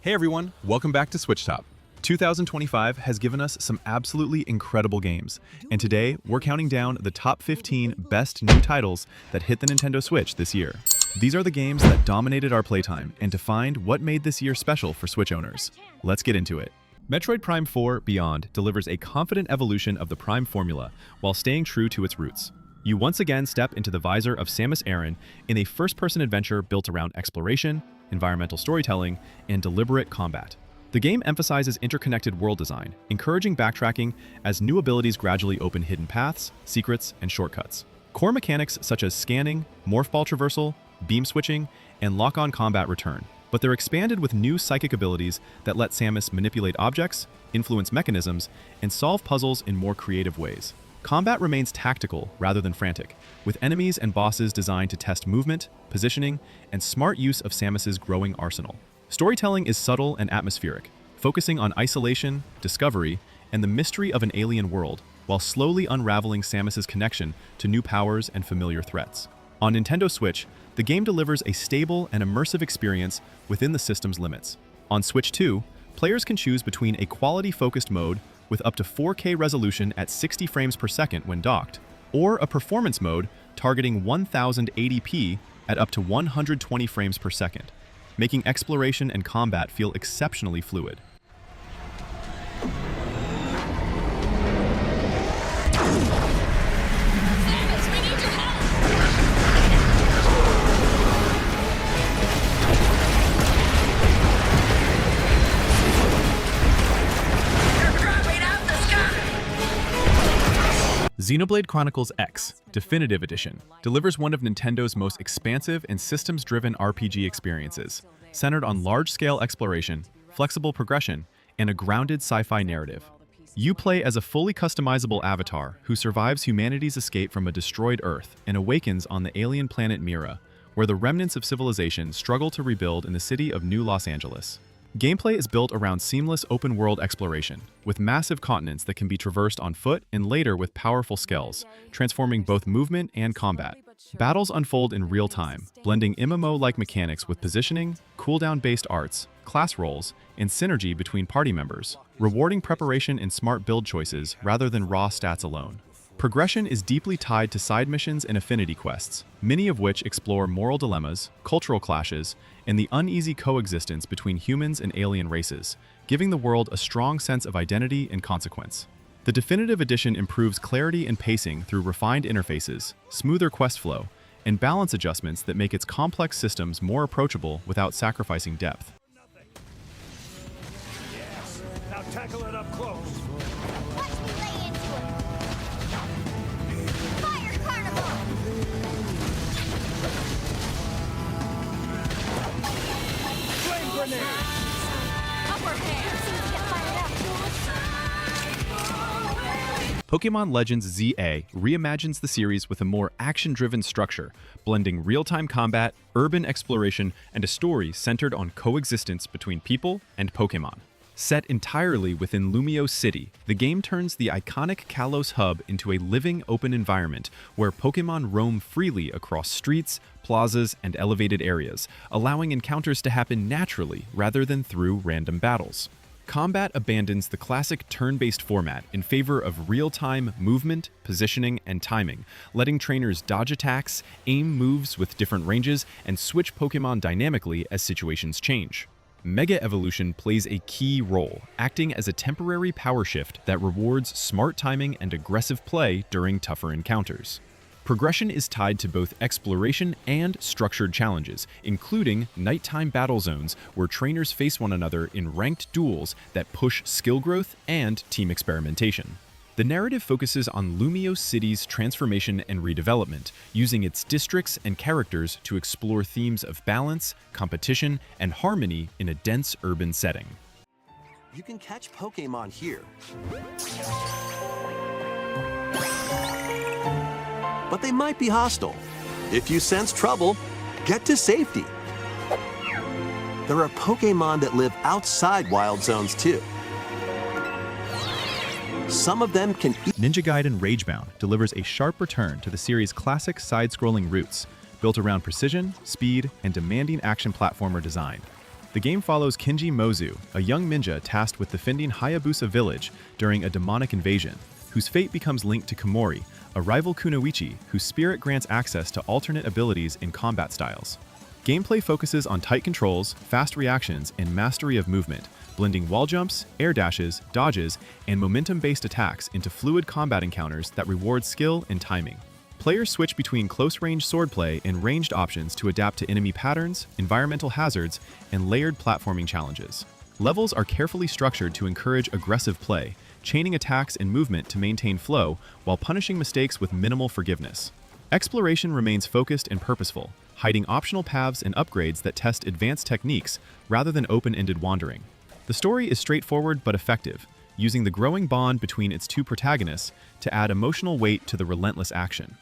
Hey everyone, welcome back to SwitchTop. 2025 has given us some absolutely incredible games, and today we're counting down the top 15 best new titles that hit the Nintendo Switch this year. These are the games that dominated our playtime and defined what made this year special for Switch owners. Let's get into it. Metroid Prime 4 Beyond delivers a confident evolution of the Prime formula while staying true to its roots. You once again step into the visor of Samus Aran in a first-person adventure built around exploration, environmental storytelling, and deliberate combat. The game emphasizes interconnected world design, encouraging backtracking as new abilities gradually open hidden paths, secrets, and shortcuts. Core mechanics such as scanning, morph ball traversal, beam switching, and lock-on combat return, but they're expanded with new psychic abilities that let Samus manipulate objects, influence mechanisms, and solve puzzles in more creative ways. Combat remains tactical rather than frantic, with enemies and bosses designed to test movement, positioning, and smart use of Samus's growing arsenal. Storytelling is subtle and atmospheric, focusing on isolation, discovery, and the mystery of an alien world, while slowly unraveling Samus's connection to new powers and familiar threats. On Nintendo Switch, the game delivers a stable and immersive experience within the system's limits. On Switch 2, players can choose between a quality-focused mode with up to 4K resolution at 60 frames per second when docked, or a performance mode targeting 1080p at up to 120 frames per second, making exploration and combat feel exceptionally fluid. Samus, we need your help! Xenoblade Chronicles X Definitive Edition delivers one of Nintendo's most expansive and systems-driven RPG experiences, centered on large-scale exploration, flexible progression, and a grounded sci-fi narrative. You play as a fully customizable avatar who survives humanity's escape from a destroyed Earth and awakens on the alien planet Mira, where the remnants of civilization struggle to rebuild in the city of New Los Angeles. Gameplay is built around seamless open-world exploration, with massive continents that can be traversed on foot and later with powerful scales, transforming both movement and combat. Battles unfold in real time, blending MMO-like mechanics with positioning, cooldown-based arts, class roles, and synergy between party members, rewarding preparation and smart build choices rather than raw stats alone. Progression is deeply tied to side missions and affinity quests, many of which explore moral dilemmas, cultural clashes, and the uneasy coexistence between humans and alien races, giving the world a strong sense of identity and consequence. The Definitive Edition improves clarity and pacing through refined interfaces, smoother quest flow, and balance adjustments that make its complex systems more approachable without sacrificing depth. Yes. Now tackle it up close. Watch me lay into it! Fire Carnival! Flame grenade! Upper hand! Get fired up! Pokémon Legends ZA reimagines the series with a more action-driven structure, blending real-time combat, urban exploration, and a story centered on coexistence between people and Pokémon. Set entirely within Lumio City, the game turns the iconic Kalos hub into a living, open environment where Pokémon roam freely across streets, plazas, and elevated areas, allowing encounters to happen naturally rather than through random battles. Combat abandons the classic turn-based format in favor of real-time movement, positioning, and timing, letting trainers dodge attacks, aim moves with different ranges, and switch Pokémon dynamically as situations change. Mega Evolution plays a key role, acting as a temporary power shift that rewards smart timing and aggressive play during tougher encounters. Progression is tied to both exploration and structured challenges, including nighttime battle zones where trainers face one another in ranked duels that push skill growth and team experimentation. The narrative focuses on Lumio City's transformation and redevelopment, using its districts and characters to explore themes of balance, competition, and harmony in a dense urban setting. You can catch Pokémon here. But they might be hostile. If you sense trouble, get to safety. There are Pokémon that live outside wild zones too. Some of them can Ninja Gaiden Ragebound delivers a sharp return to the series' classic side-scrolling roots, built around precision, speed, and demanding action platformer design. The game follows Kinji Mozu, a young ninja tasked with defending Hayabusa village during a demonic invasion, whose fate becomes linked to Komori, a rival kunoichi whose spirit grants access to alternate abilities in combat styles. Gameplay focuses on tight controls, fast reactions, and mastery of movement, blending wall jumps, air dashes, dodges, and momentum-based attacks into fluid combat encounters that reward skill and timing. Players switch between close-range swordplay and ranged options to adapt to enemy patterns, environmental hazards, and layered platforming challenges. Levels are carefully structured to encourage aggressive play, chaining attacks and movement to maintain flow while punishing mistakes with minimal forgiveness. Exploration remains focused and purposeful, hiding optional paths and upgrades that test advanced techniques rather than open-ended wandering. The story is straightforward but effective, using the growing bond between its two protagonists to add emotional weight to the relentless action.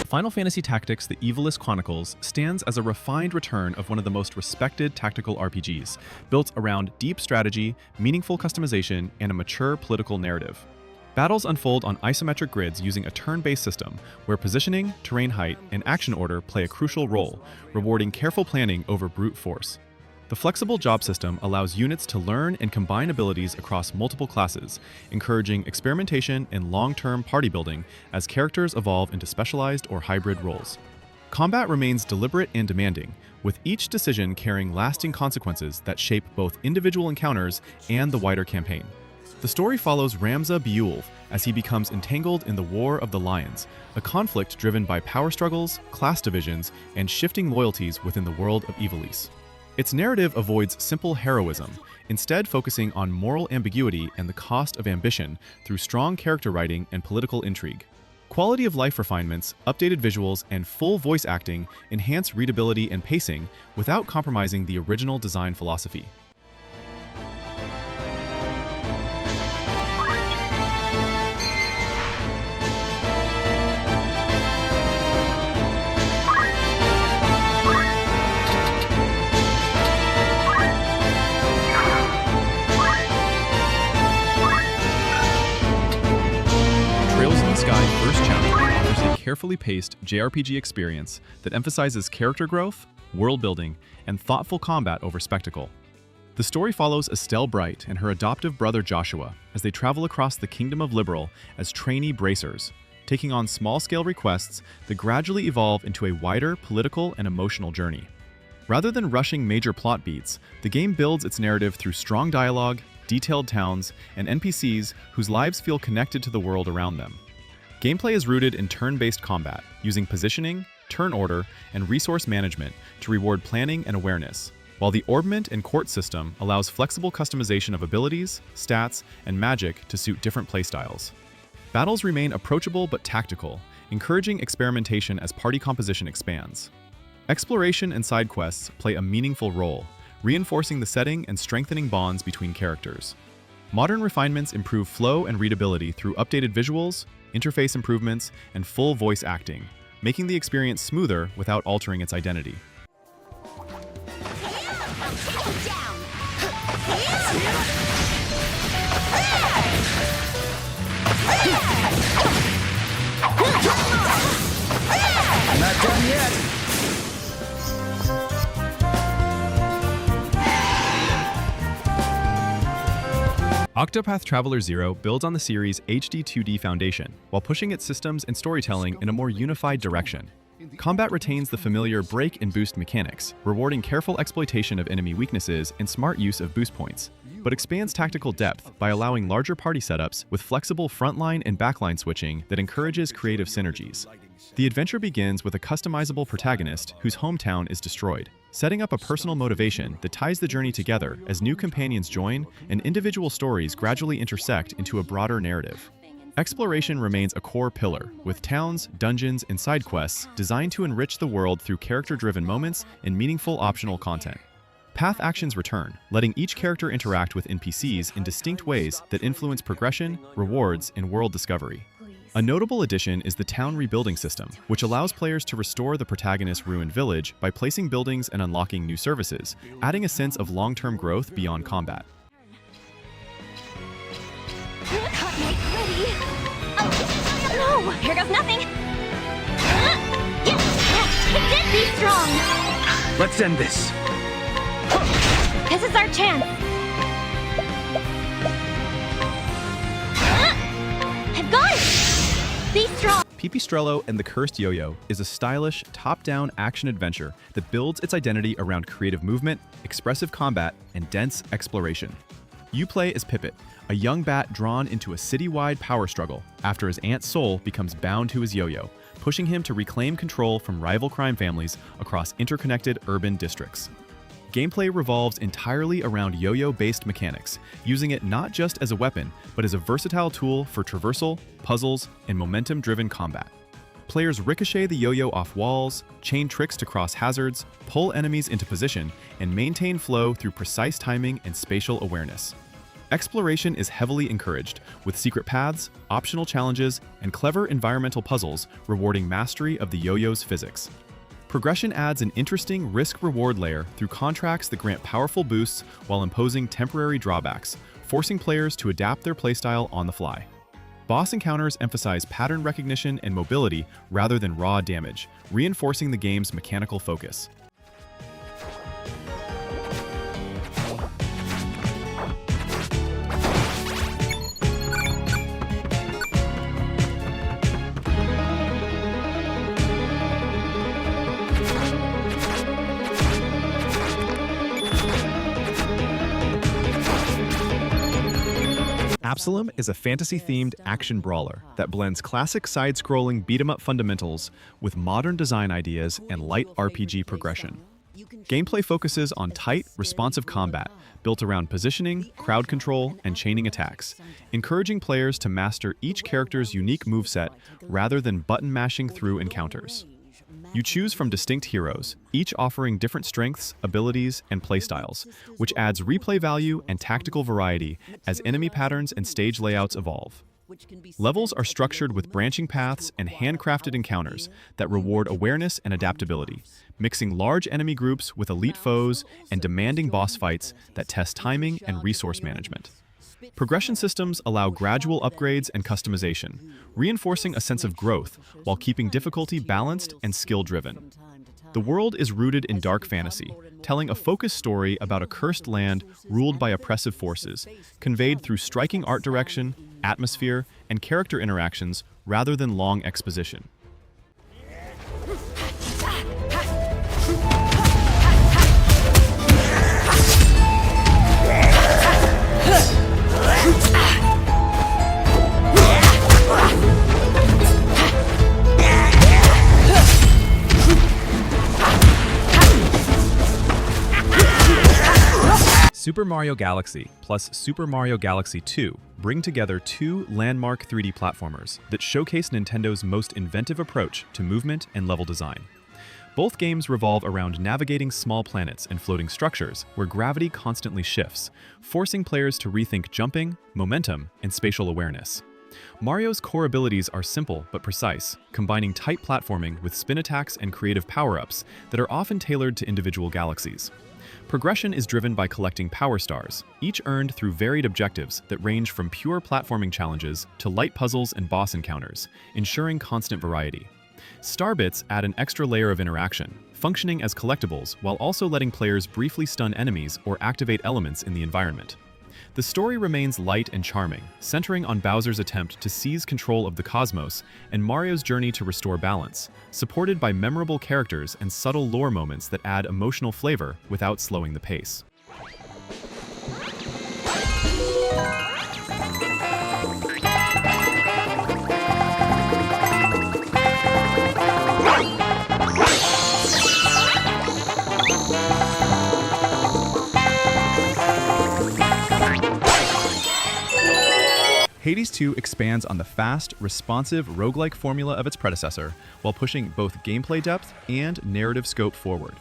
Final Fantasy Tactics: The Ivalice Chronicles stands as a refined return of one of the most respected tactical RPGs, built around deep strategy, meaningful customization, and a mature political narrative. Battles unfold on isometric grids using a turn-based system, where positioning, terrain height, and action order play a crucial role, rewarding careful planning over brute force. The flexible job system allows units to learn and combine abilities across multiple classes, encouraging experimentation and long-term party building as characters evolve into specialized or hybrid roles. Combat remains deliberate and demanding, with each decision carrying lasting consequences that shape both individual encounters and the wider campaign. The story follows Ramza Beulf as he becomes entangled in the War of the Lions, a conflict driven by power struggles, class divisions, and shifting loyalties within the world of Ivalice. Its narrative avoids simple heroism, instead focusing on moral ambiguity and the cost of ambition through strong character writing and political intrigue. Quality of life refinements, updated visuals, and full voice acting enhance readability and pacing without compromising the original design philosophy. First chapter offers a carefully paced JRPG experience that emphasizes character growth, world building, and thoughtful combat over spectacle. The story follows Estelle Bright and her adoptive brother Joshua as they travel across the Kingdom of Liberal as trainee bracers, taking on small-scale requests that gradually evolve into a wider political and emotional journey. Rather than rushing major plot beats, the game builds its narrative through strong dialogue, detailed towns, and NPCs whose lives feel connected to the world around them. Gameplay is rooted in turn-based combat, using positioning, turn order, and resource management to reward planning and awareness, while the orbment and court system allows flexible customization of abilities, stats, and magic to suit different playstyles. Battles remain approachable but tactical, encouraging experimentation as party composition expands. Exploration and side quests play a meaningful role, reinforcing the setting and strengthening bonds between characters. Modern refinements improve flow and readability through updated visuals, interface improvements, and full voice acting, making the experience smoother without altering its identity. I'm not done yet. Octopath Traveler 0 builds on the series' HD 2D foundation, while pushing its systems and storytelling in a more unified direction. Combat retains the familiar break and boost mechanics, rewarding careful exploitation of enemy weaknesses and smart use of boost points, but expands tactical depth by allowing larger party setups with flexible frontline and backline switching that encourages creative synergies. The adventure begins with a customizable protagonist whose hometown is destroyed, setting up a personal motivation that ties the journey together as new companions join and individual stories gradually intersect into a broader narrative. Exploration remains a core pillar, with towns, dungeons, and side quests designed to enrich the world through character-driven moments and meaningful optional content. Path actions return, letting each character interact with NPCs in distinct ways that influence progression, rewards, and world discovery. A notable addition is the town rebuilding system, which allows players to restore the protagonist's ruined village by placing buildings and unlocking new services, adding a sense of long-term growth beyond combat. Ready? Oh, no! Here goes nothing! Yes! It did be strong! Let's end this. This is our chance! I've got it! Be strong! Pipistrello and the Cursed Yo-Yo is a stylish, top-down action adventure that builds its identity around creative movement, expressive combat, and dense exploration. You play as Pipit, a young bat drawn into a city-wide power struggle after his aunt's soul becomes bound to his yo-yo, pushing him to reclaim control from rival crime families across interconnected urban districts. Gameplay revolves entirely around yo-yo-based mechanics, using it not just as a weapon, but as a versatile tool for traversal, puzzles, and momentum-driven combat. Players ricochet the yo-yo off walls, chain tricks to cross hazards, pull enemies into position, and maintain flow through precise timing and spatial awareness. Exploration is heavily encouraged, with secret paths, optional challenges, and clever environmental puzzles rewarding mastery of the yo-yo's physics. Progression adds an interesting risk-reward layer through contracts that grant powerful boosts while imposing temporary drawbacks, forcing players to adapt their playstyle on the fly. Boss encounters emphasize pattern recognition and mobility rather than raw damage, reinforcing the game's mechanical focus. Absolum is a fantasy-themed action brawler that blends classic side-scrolling beat-em-up fundamentals with modern design ideas and light RPG progression. Gameplay focuses on tight, responsive combat, built around positioning, crowd control, and chaining attacks, encouraging players to master each character's unique moveset rather than button-mashing through encounters. You choose from distinct heroes, each offering different strengths, abilities, and playstyles, which adds replay value and tactical variety as enemy patterns and stage layouts evolve. Levels are structured with branching paths and handcrafted encounters that reward awareness and adaptability, mixing large enemy groups with elite foes and demanding boss fights that test timing and resource management. Progression systems allow gradual upgrades and customization, reinforcing a sense of growth while keeping difficulty balanced and skill-driven. The world is rooted in dark fantasy, telling a focused story about a cursed land ruled by oppressive forces, conveyed through striking art direction, atmosphere, and character interactions rather than long exposition. Super Mario Galaxy plus Super Mario Galaxy 2 bring together two landmark 3D platformers that showcase Nintendo's most inventive approach to movement and level design. Both games revolve around navigating small planets and floating structures where gravity constantly shifts, forcing players to rethink jumping, momentum, and spatial awareness. Mario's core abilities are simple but precise, combining tight platforming with spin attacks and creative power-ups that are often tailored to individual galaxies. Progression is driven by collecting Power Stars, each earned through varied objectives that range from pure platforming challenges to light puzzles and boss encounters, ensuring constant variety. Star Bits add an extra layer of interaction, functioning as collectibles while also letting players briefly stun enemies or activate elements in the environment. The story remains light and charming, centering on Bowser's attempt to seize control of the cosmos and Mario's journey to restore balance, supported by memorable characters and subtle lore moments that add emotional flavor without slowing the pace. Hades 2 expands on the fast, responsive roguelike formula of its predecessor while pushing both gameplay depth and narrative scope forward.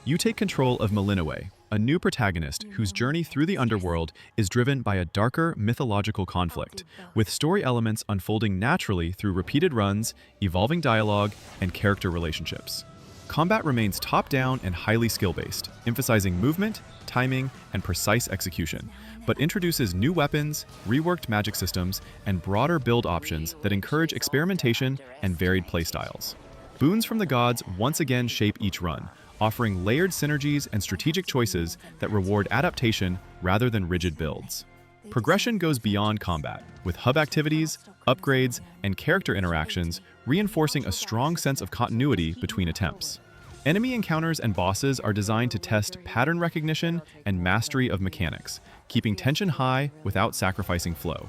You take control of Malinois, a new protagonist whose journey through the underworld is driven by a darker mythological conflict, with story elements unfolding naturally through repeated runs, evolving dialogue, and character relationships. Combat remains top-down and highly skill-based, emphasizing movement, timing, and precise execution, but introduces new weapons, reworked magic systems, and broader build options that encourage experimentation and varied playstyles. Boons from the gods once again shape each run, offering layered synergies and strategic choices that reward adaptation rather than rigid builds. Progression goes beyond combat, with hub activities, upgrades, and character interactions reinforcing a strong sense of continuity between attempts. Enemy encounters and bosses are designed to test pattern recognition and mastery of mechanics, keeping tension high without sacrificing flow.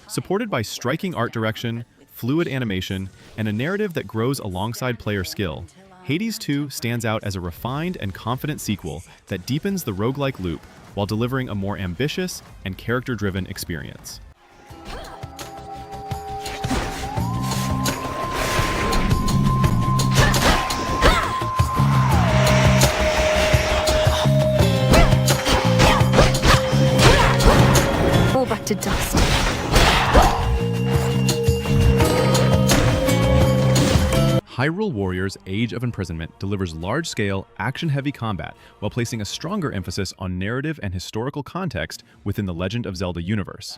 Supported by striking art direction, fluid animation, and a narrative that grows alongside player skill, Hades 2 stands out as a refined and confident sequel that deepens the roguelike loop while delivering a more ambitious and character-driven experience. Fall back to dust. Hyrule Warriors Age of Imprisonment delivers large-scale, action-heavy combat while placing a stronger emphasis on narrative and historical context within the Legend of Zelda universe.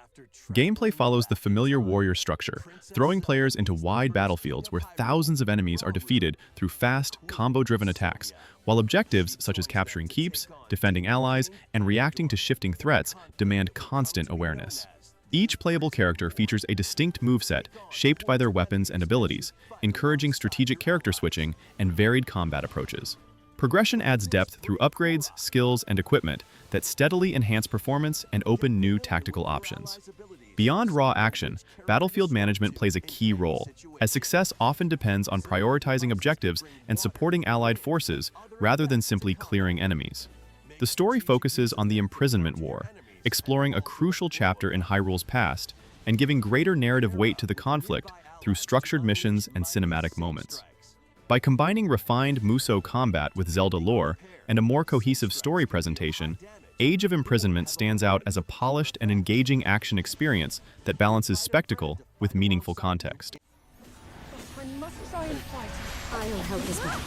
Gameplay follows the familiar warrior structure, throwing players into wide battlefields where thousands of enemies are defeated through fast, combo-driven attacks, while objectives such as capturing keeps, defending allies, and reacting to shifting threats demand constant awareness. Each playable character features a distinct moveset shaped by their weapons and abilities, encouraging strategic character switching and varied combat approaches. Progression adds depth through upgrades, skills, and equipment that steadily enhance performance and open new tactical options. Beyond raw action, battlefield management plays a key role, as success often depends on prioritizing objectives and supporting allied forces rather than simply clearing enemies. The story focuses on the Imprisonment War, exploring a crucial chapter in Hyrule's past and giving greater narrative weight to the conflict through structured missions and cinematic moments. By combining refined Musou combat with Zelda lore and a more cohesive story presentation, Age of Imprisonment stands out as a polished and engaging action experience that balances spectacle with meaningful context. I must try and fight. I'll help as well.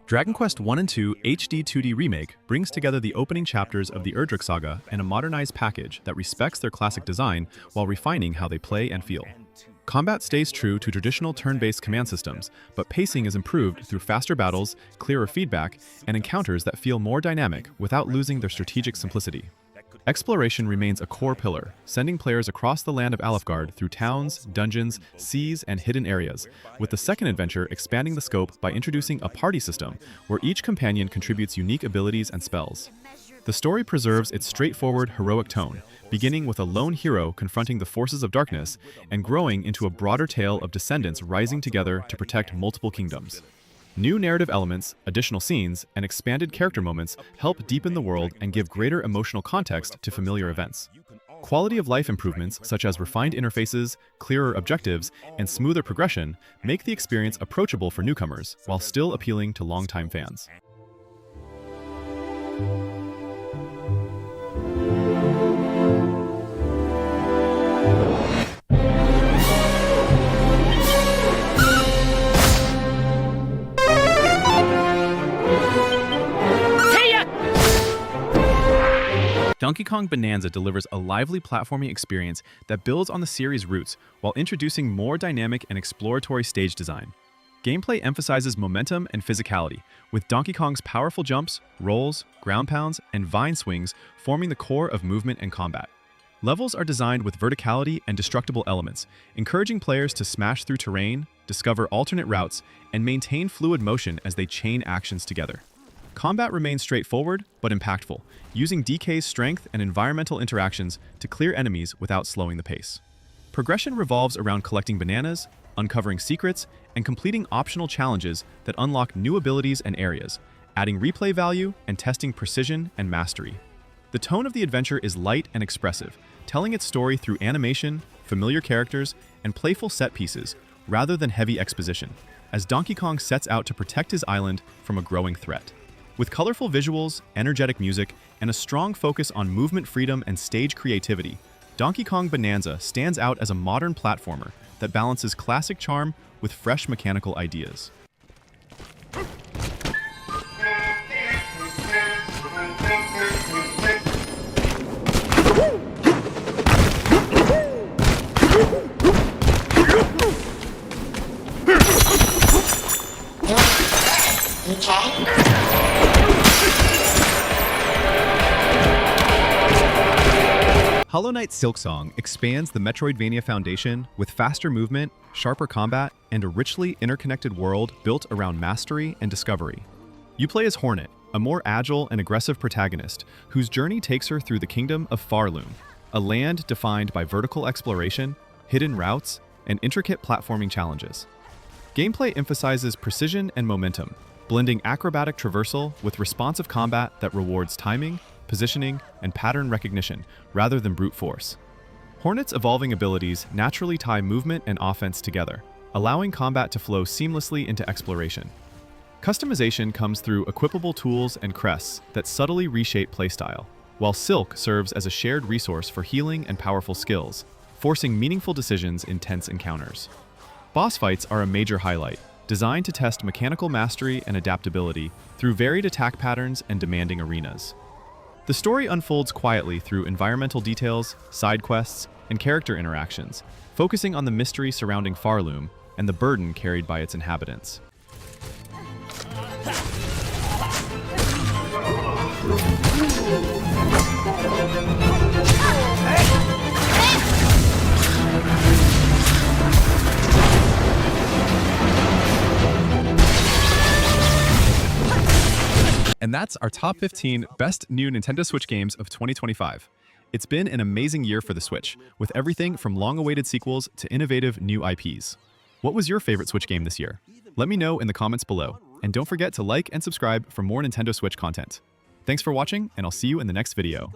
Dragon Quest I and II HD 2D Remake brings together the opening chapters of the Erdrick Saga in a modernized package that respects their classic design while refining how they play and feel. Combat stays true to traditional turn-based command systems, but pacing is improved through faster battles, clearer feedback, and encounters that feel more dynamic without losing their strategic simplicity. Exploration remains a core pillar, sending players across the land of Alfgard through towns, dungeons, seas, and hidden areas, with the second adventure expanding the scope by introducing a party system where each companion contributes unique abilities and spells. The story preserves its straightforward, heroic tone, beginning with a lone hero confronting the forces of darkness and growing into a broader tale of descendants rising together to protect multiple kingdoms. New narrative elements, additional scenes, and expanded character moments help deepen the world and give greater emotional context to familiar events. Quality of life improvements such as refined interfaces, clearer objectives, and smoother progression make the experience approachable for newcomers while still appealing to longtime fans. Donkey Kong Bananza delivers a lively platforming experience that builds on the series' roots while introducing more dynamic and exploratory stage design. Gameplay emphasizes momentum and physicality, with Donkey Kong's powerful jumps, rolls, ground pounds, and vine swings forming the core of movement and combat. Levels are designed with verticality and destructible elements, encouraging players to smash through terrain, discover alternate routes, and maintain fluid motion as they chain actions together. Combat remains straightforward but impactful, using DK's strength and environmental interactions to clear enemies without slowing the pace. Progression revolves around collecting bananas, uncovering secrets, and completing optional challenges that unlock new abilities and areas, adding replay value and testing precision and mastery. The tone of the adventure is light and expressive, telling its story through animation, familiar characters, and playful set pieces, rather than heavy exposition, as Donkey Kong sets out to protect his island from a growing threat. With colorful visuals, energetic music, and a strong focus on movement freedom and stage creativity, Donkey Kong Bananza stands out as a modern platformer that balances classic charm with fresh mechanical ideas. Hollow Knight's Silksong expands the Metroidvania foundation with faster movement, sharper combat, and a richly interconnected world built around mastery and discovery. You play as Hornet, a more agile and aggressive protagonist whose journey takes her through the kingdom of Farloom, a land defined by vertical exploration, hidden routes, and intricate platforming challenges. Gameplay emphasizes precision and momentum, blending acrobatic traversal with responsive combat that rewards timing, positioning, and pattern recognition rather than brute force. Hornet's evolving abilities naturally tie movement and offense together, allowing combat to flow seamlessly into exploration. Customization comes through equipable tools and crests that subtly reshape playstyle, while Silk serves as a shared resource for healing and powerful skills, forcing meaningful decisions in tense encounters. Boss fights are a major highlight, designed to test mechanical mastery and adaptability through varied attack patterns and demanding arenas. The story unfolds quietly through environmental details, side quests, and character interactions, focusing on the mystery surrounding Farloom and the burden carried by its inhabitants. And that's our top 15 best new Nintendo Switch games of 2025. It's been an amazing year for the Switch, with everything from long-awaited sequels to innovative new IPs. What was your favorite Switch game this year? Let me know in the comments below, and don't forget to like and subscribe for more Nintendo Switch content. Thanks for watching, and I'll see you in the next video.